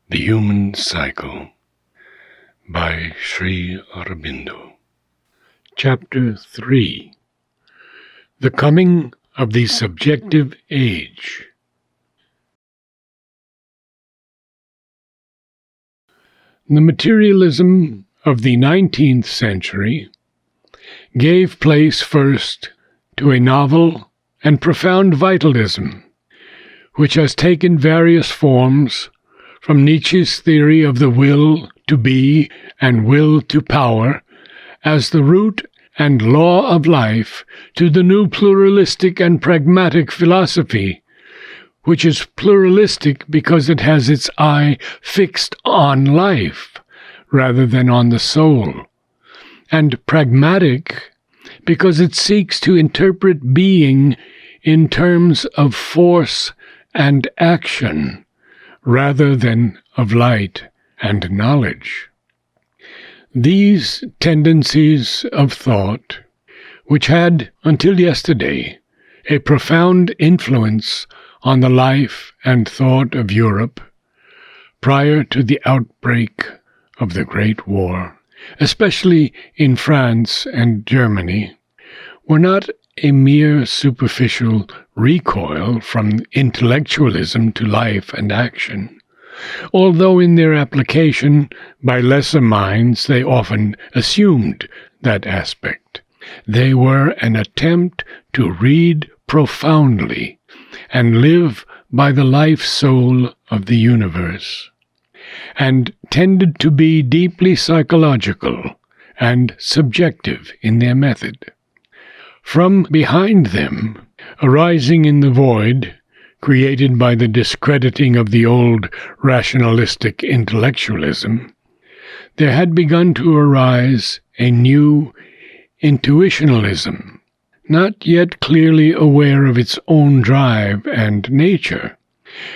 The Human Cycle by Sri Aurobindo. Chapter 3. The Coming of the Subjective Age. The materialism of the 19th century gave place first to a novel and profound vitalism, which has taken various forms from Nietzsche's theory of the will to be and will to power as the root and law of life to the new pluralistic and pragmatic philosophy, which is pluralistic because it has its eye fixed on life rather than on the soul, and pragmatic because it seeks to interpret being in terms of force and action rather than of light and knowledge. These tendencies of thought, which had, until yesterday, a profound influence on the life and thought of Europe prior to the outbreak of the Great War, especially in France and Germany, were not a mere superficial recoil from intellectualism to life and action, although in their application by lesser minds they often assumed that aspect. They were an attempt to read profoundly and live by the life-soul of the universe, and tended to be deeply psychological and subjective in their method. From behind them, arising in the void created by the discrediting of the old rationalistic intellectualism, there had begun to arise a new intuitionalism, not yet clearly aware of its own drive and nature,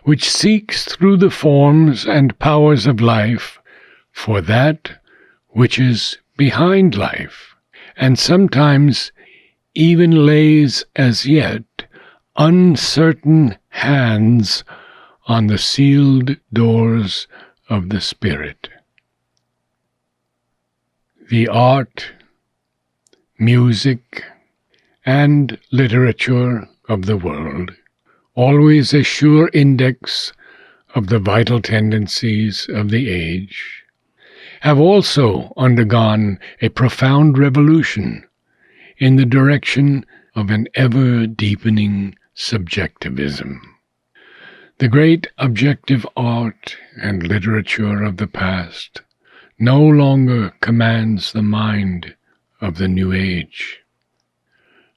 which seeks through the forms and powers of life for that which is behind life, and sometimes even lays as yet uncertain hands on the sealed doors of the spirit. The art, music, and literature of the world, always a sure index of the vital tendencies of the age, have also undergone a profound revolution in the direction of an ever-deepening subjectivism. The great objective art and literature of the past no longer commands the mind of the new age.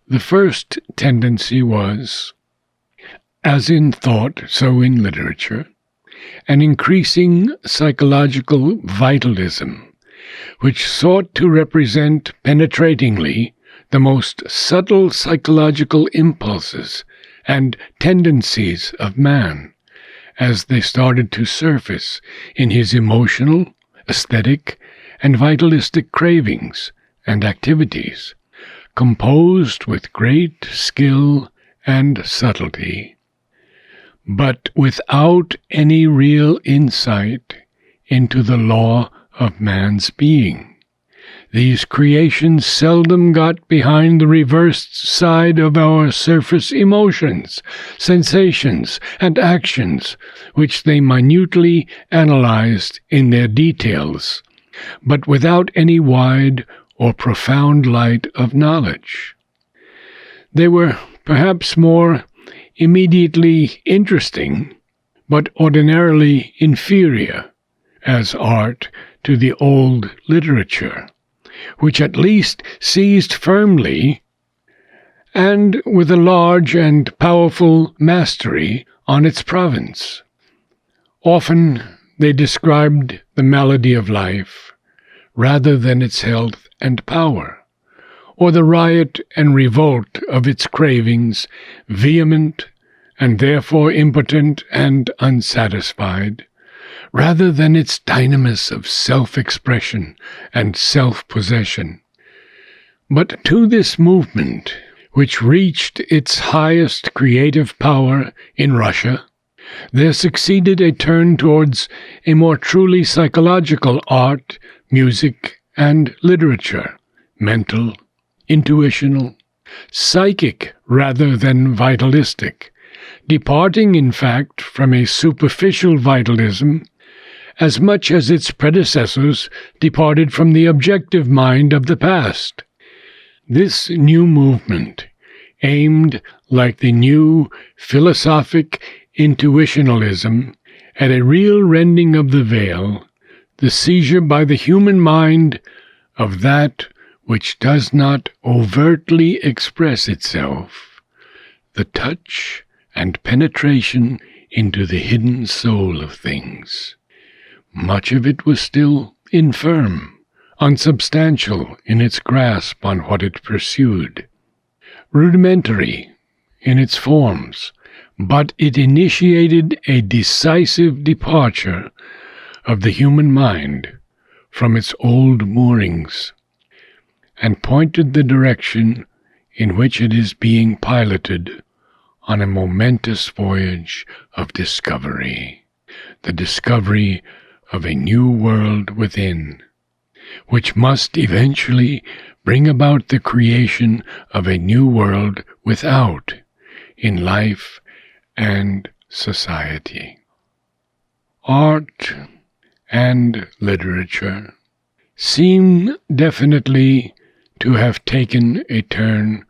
The first tendency was, as in thought, so in literature, an increasing psychological vitalism, which sought to represent penetratingly the most subtle psychological impulses and tendencies of man, as they started to surface in his emotional, aesthetic, and vitalistic cravings and activities, composed with great skill and subtlety, but without any real insight into the law of man's being. These creations seldom got behind the reversed side of our surface emotions, sensations, and actions, which they minutely analyzed in their details, but without any wide or profound light of knowledge. They were perhaps more immediately interesting, but ordinarily inferior as art to the old literature, which at least seized firmly and with a large and powerful mastery on its province. Often they described the malady of life rather than its health and power, or the riot and revolt of its cravings, vehement and therefore impotent and unsatisfied, rather than its dynamis of self-expression and self-possession. But to this movement, which reached its highest creative power in Russia, There succeeded a turn towards a more truly psychological art, music, and literature, mental, intuitional, psychic rather than vitalistic, departing, in fact, from a superficial vitalism as much as its predecessors departed from the objective mind of the past. This new movement, aimed, like the new philosophic intuitionalism, at a real rending of the veil, the seizure by the human mind of that which does not overtly express itself, the touch and penetration into the hidden soul of things. Much of it was still infirm, unsubstantial in its grasp on what it pursued, rudimentary in its forms, but it initiated a decisive departure of the human mind from its old moorings, and pointed the direction in which it is being piloted on a momentous voyage of discovery, the discovery of a new world within, which must eventually bring about the creation of a new world without, in life and society. Art and literature seem definitely to have taken a turn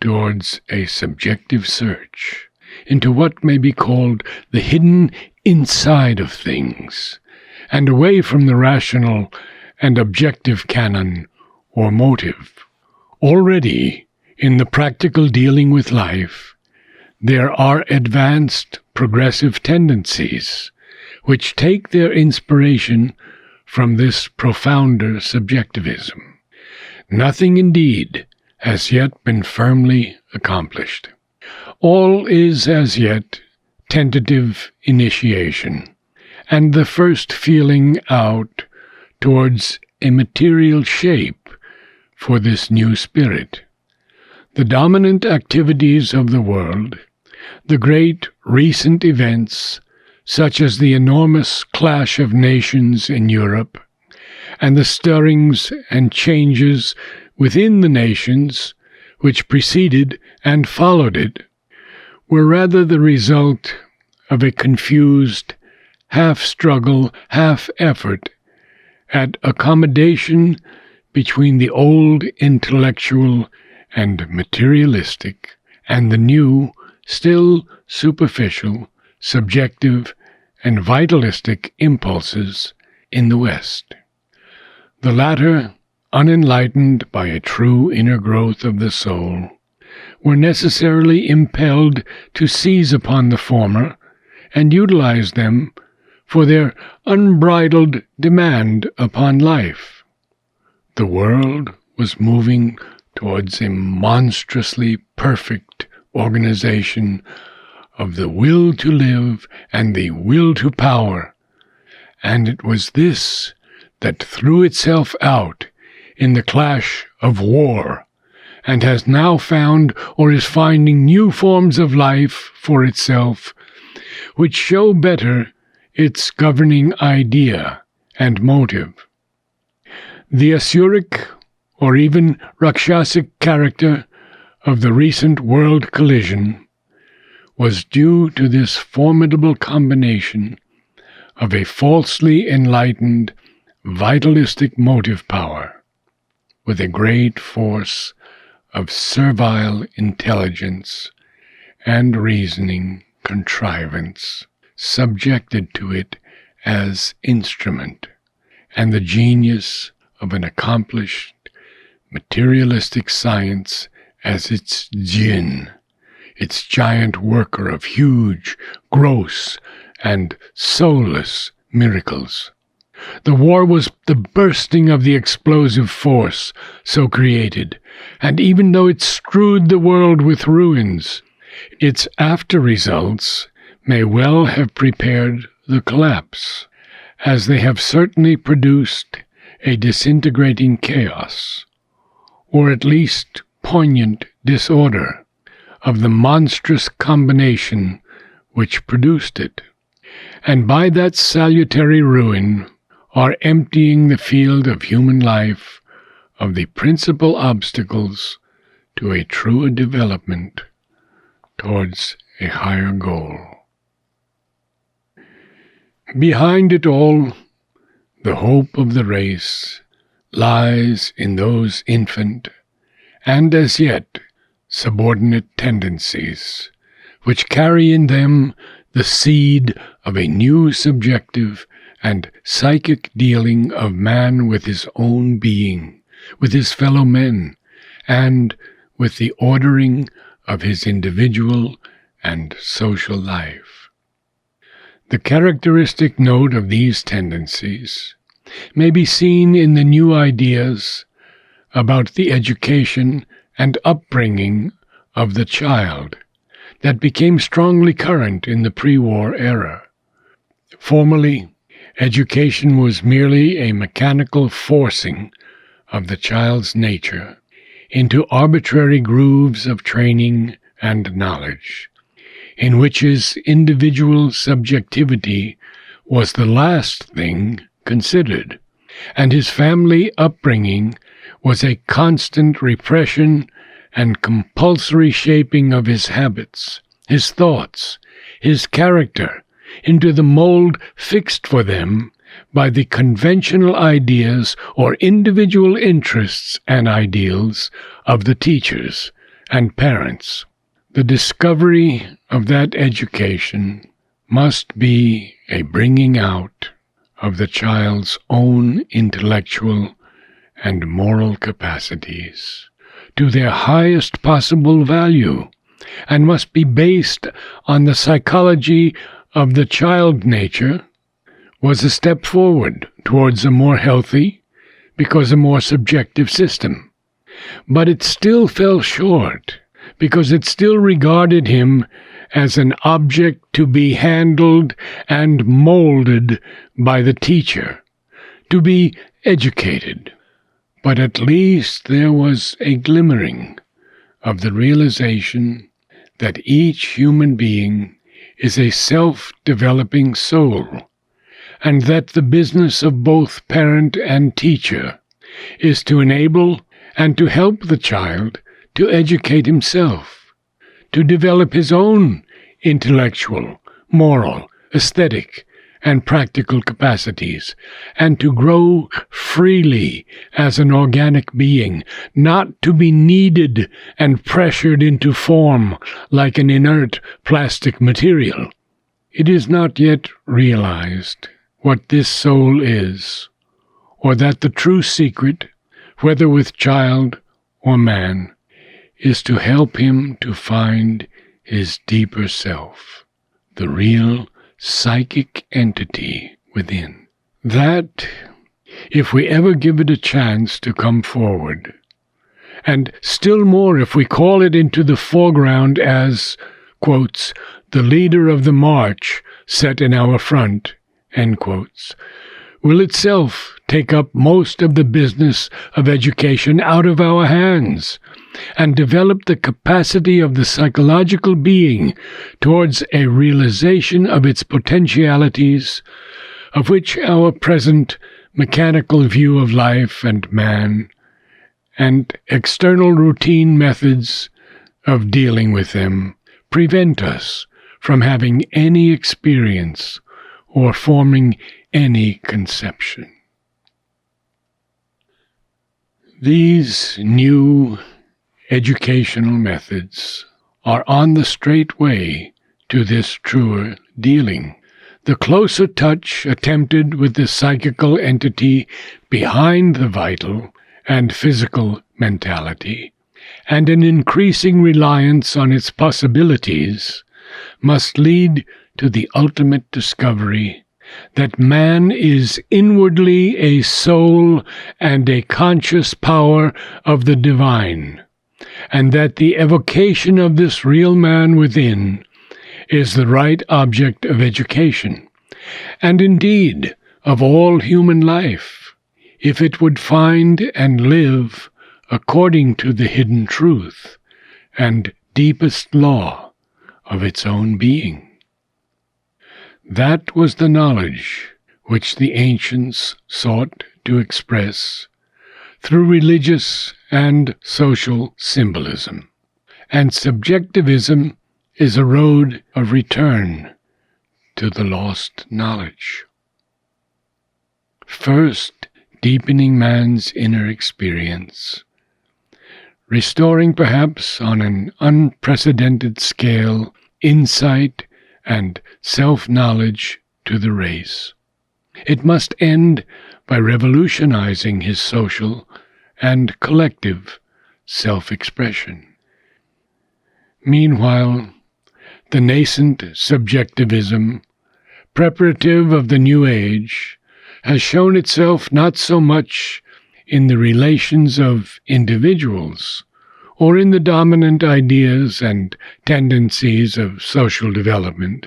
towards a subjective search into what may be called the hidden inside of things, and away from the rational and objective canon or motive. Already, in the practical dealing with life, there are advanced progressive tendencies which take their inspiration from this profounder subjectivism. Nothing, indeed, has yet been firmly accomplished. All is as yet tentative initiation, and the first feeling out towards a material shape for this new spirit. The dominant activities of the world, the great recent events, such as the enormous clash of nations in Europe, and the stirrings and changes within the nations which preceded and followed it, were rather the result of a confused half-struggle, half-effort at accommodation between the old intellectual and materialistic and the new, still superficial, subjective, and vitalistic impulses in the West. The latter, unenlightened by a true inner growth of the soul, were necessarily impelled to seize upon the former and utilize them for their unbridled demand upon life. The world was moving towards a monstrously perfect organization of the will to live and the will to power, and it was this that threw itself out in the clash of war, and has now found or is finding new forms of life for itself, which show better its governing idea and motive. The Asuric or even Rakshasic character of the recent world collision was due to this formidable combination of a falsely enlightened, vitalistic motive power with a great force of servile intelligence and reasoning contrivance subjected to it as instrument, and the genius of an accomplished materialistic science as its djinn, its giant worker of huge, gross, and soulless miracles. The war was the bursting of the explosive force so created, and even though it strewed the world with ruins, its after-results may well have prepared the collapse, as they have certainly produced a disintegrating chaos, or at least poignant disorder, of the monstrous combination which produced it, and by that salutary ruin are emptying the field of human life of the principal obstacles to a truer development towards a higher goal. Behind it all, the hope of the race lies in those infant and as yet subordinate tendencies which carry in them the seed of a new subjective and psychic dealing of man with his own being, with his fellow men, and with the ordering of his individual and social life. The characteristic note of these tendencies may be seen in the new ideas about the education and upbringing of the child that became strongly current in the pre-war era. Formerly, education was merely a mechanical forcing of the child's nature into arbitrary grooves of training and knowledge, in which his individual subjectivity was the last thing considered, and his family upbringing was a constant repression and compulsory shaping of his habits, his thoughts, his character, into the mold fixed for them by the conventional ideas or individual interests and ideals of the teachers and parents. The discovery of that education must be a bringing out of the child's own intellectual and moral capacities to their highest possible value, and must be based on the psychology of the child nature, was a step forward towards a more healthy, because a more subjective system. But it still fell short, because it still regarded him as an object to be handled and molded by the teacher, to be educated. But at least there was a glimmering of the realization that each human being is a self-developing soul, and that the business of both parent and teacher is to enable and to help the child to educate himself, to develop his own intellectual, moral, aesthetic, and practical capacities, and to grow freely as an organic being, not to be kneaded and pressured into form like an inert plastic material. It is not yet realized what this soul is, or that the true secret, whether with child or man, is to help him to find his deeper self, the real psychic entity within. That, if we ever give it a chance to come forward, and still more if we call it into the foreground as, quotes, the leader of the march set in our front, end quotes, will itself take up most of the business of education out of our hands, and develop the capacity of the psychological being towards a realization of its potentialities, of which our present mechanical view of life and man, and external routine methods of dealing with them, prevent us from having any experience or forming any conception. These new educational methods are on the straight way to this truer dealing. The closer touch attempted with the psychical entity behind the vital and physical mentality, and an increasing reliance on its possibilities, must lead to the ultimate discovery that man is inwardly a soul and a conscious power of the divine, and that the evocation of this real man within is the right object of education, and indeed of all human life, if it would find and live according to the hidden truth and deepest law of its own being. That was the knowledge which the ancients sought to express through religious and social symbolism. And subjectivism is a road of return to the lost knowledge. First, deepening man's inner experience, restoring perhaps on an unprecedented scale insight and self-knowledge to the race. It must end by revolutionizing his social and collective self-expression. Meanwhile, the nascent subjectivism, preparative of the new age, has shown itself not so much in the relations of individuals or in the dominant ideas and tendencies of social development,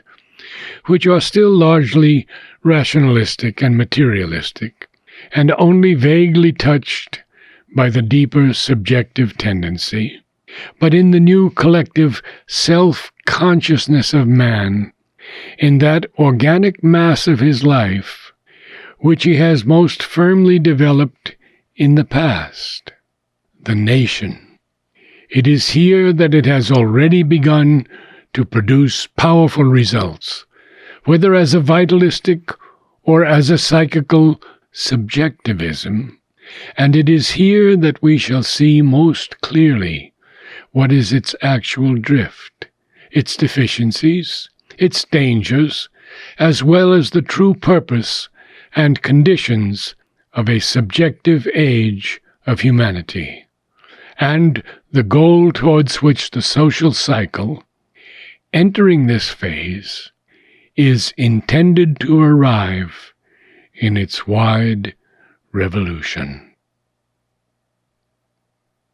which are still largely rationalistic and materialistic, and only vaguely touched by the deeper subjective tendency, but in the new collective self-consciousness of man, in that organic mass of his life, which he has most firmly developed in the past, the nation. It is here that it has already begun to produce powerful results, whether as a vitalistic or as a psychical subjectivism, and it is here that we shall see most clearly what is its actual drift, its deficiencies, its dangers, as well as the true purpose and conditions of a subjective age of humanity, and the goal towards which the social cycle, entering this phase, is intended to arrive in its wide revolution.